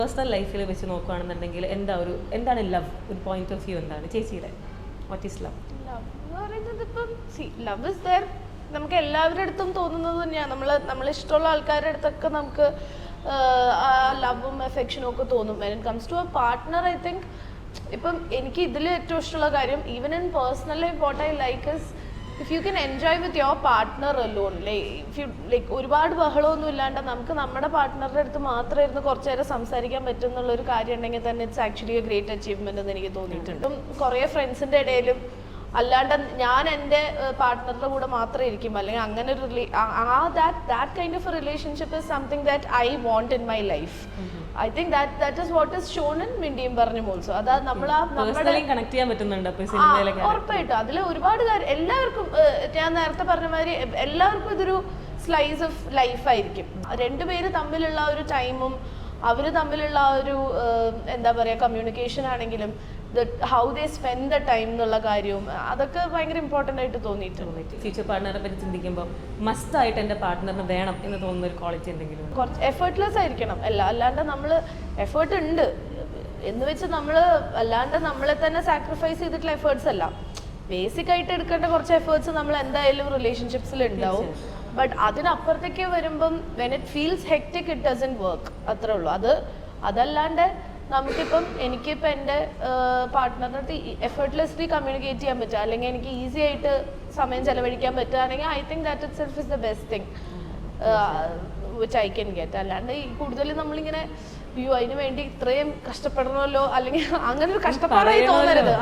Personal ലൈഫിൽ വെച്ച് നോക്കുകയാണെന്നുണ്ടെങ്കിൽ എന്താണ് ലവ്, ഒരു പോയിന്റ് ഓഫ് വ്യൂ എന്താണ് ചേച്ചിയുടെ? What is love? ലവ് എന്ന് പറയുന്നത് ഇപ്പം ലവ് ഇസ് ദർ, നമുക്ക് എല്ലാവരുടെ അടുത്തും തോന്നുന്നത് തന്നെയാണ്. നമ്മൾ ഇഷ്ടമുള്ള ആൾക്കാരുടെ അടുത്തൊക്കെ നമുക്ക് ആ ലവും എഫെക്ഷനും ഒക്കെ തോന്നും. When it comes to a partner, I think ഇപ്പം എനിക്ക് ഇതിൽ ഏറ്റവും ഇഷ്ടമുള്ള കാര്യം, even in personal life, what I like is if you can enjoy with your partner alone. Like ഒരുപാട് ബഹളമൊന്നും ഇല്ലാണ്ട് നമുക്ക് നമ്മുടെ പാർട്ട്ണറുടെ അടുത്ത് മാത്രം ഇരുന്ന് കുറച്ച് നേരം സംസാരിക്കാൻ പറ്റും എന്നുള്ളൊരു കാര്യം ഉണ്ടെങ്കിൽ തന്നെ it's actually A great achievement എന്ന് എനിക്ക് തോന്നിയിട്ടുണ്ട്. കുറേ ഫ്രണ്ട്സിൻ്റെ ഇടയിലും അല്ലാണ്ട് ഞാൻ എൻ്റെ പാർട്ട്ണറുടെ കൂടെ മാത്രം ഇരിക്കും, അല്ലെങ്കിൽ അങ്ങനെ ഒരു that kind of relationship is something that I want in my life. I think that is what is shown in Mindiyum Paranjum also. അതാ നമ്മൾ കണക്ട് ചെയ്യാൻ പറ്റുന്നുണ്ട് ഉറപ്പായിട്ടും. അതിൽ ഒരുപാട് കാര്യം എല്ലാവർക്കും, ഞാൻ നേരത്തെ പറഞ്ഞ മാതിരി എല്ലാവർക്കും ഇതൊരു സ്ലൈസ് ഓഫ് ലൈഫ് ആയിരിക്കും. രണ്ടുപേര് തമ്മിലുള്ള ഒരു ടൈമും അവർ തമ്മിലുള്ള ഒരു എന്താ പറയുക കമ്മ്യൂണിക്കേഷൻ ആണെങ്കിലും how they spend the time എന്നുള്ള കാര്യവും അതൊക്കെ ഭയങ്കര ഇമ്പോർട്ടൻ്റ് ആയിട്ട് തോന്നിയിട്ടുണ്ട്. ഫ്യൂച്ചർ പാർട്ട്ണറെ പറ്റി ചിന്തിക്കുമ്പോൾ മസ്റ്റ് ആയിട്ട് എൻ്റെ പാർട്ട്ണറിന് വേണം എന്ന് തോന്നുന്ന ഒരു ക്വാളിറ്റി എന്തെങ്കിലും? കുറച്ച് എഫേർട്ട്ലെസ് ആയിരിക്കണം. അല്ലാണ്ട് നമ്മൾ എഫേർട്ട് ഉണ്ട് എന്ന് വെച്ച് നമ്മൾ അല്ലാണ്ട് നമ്മളെ തന്നെ സാക്രിഫൈസ് ചെയ്തിട്ടുള്ള എഫേർട്സ് അല്ല. ബേസിക് ആയിട്ട് എടുക്കേണ്ട കുറച്ച് എഫേർട്സ് നമ്മൾ എന്തായാലും റിലേഷൻഷിപ്സിൽ ഉണ്ടാവും. ബട്ട് അതിനപ്പുറത്തേക്ക് വരുമ്പം when it feels hectic it doesn't work, അത്രേ ഉള്ളൂ. അതല്ലാണ്ട് നമുക്കിപ്പം എനിക്കിപ്പോൾ എൻ്റെ പാർട്ട്ണറിൻ്റെ അടുത്ത് എഫേർട്ട്ലെസ്ലി കമ്മ്യൂണിക്കേറ്റ് ചെയ്യാൻ പറ്റുക, അല്ലെങ്കിൽ എനിക്ക് ഈസി ആയിട്ട് സമയം ചെലവഴിക്കാൻ പറ്റുകയാണെങ്കിൽ I think that it self is the best thing which I can get. അല്ലാണ്ട് ഈ കൂടുതൽ നമ്മളിങ്ങനെ അയ്യോ അതിന് വേണ്ടി ഇത്രയും കഷ്ടപ്പെടണമല്ലോ, അല്ലെങ്കിൽ അങ്ങനെ ഒരു കഷ്ടപ്പാടായി തോന്നരുത്.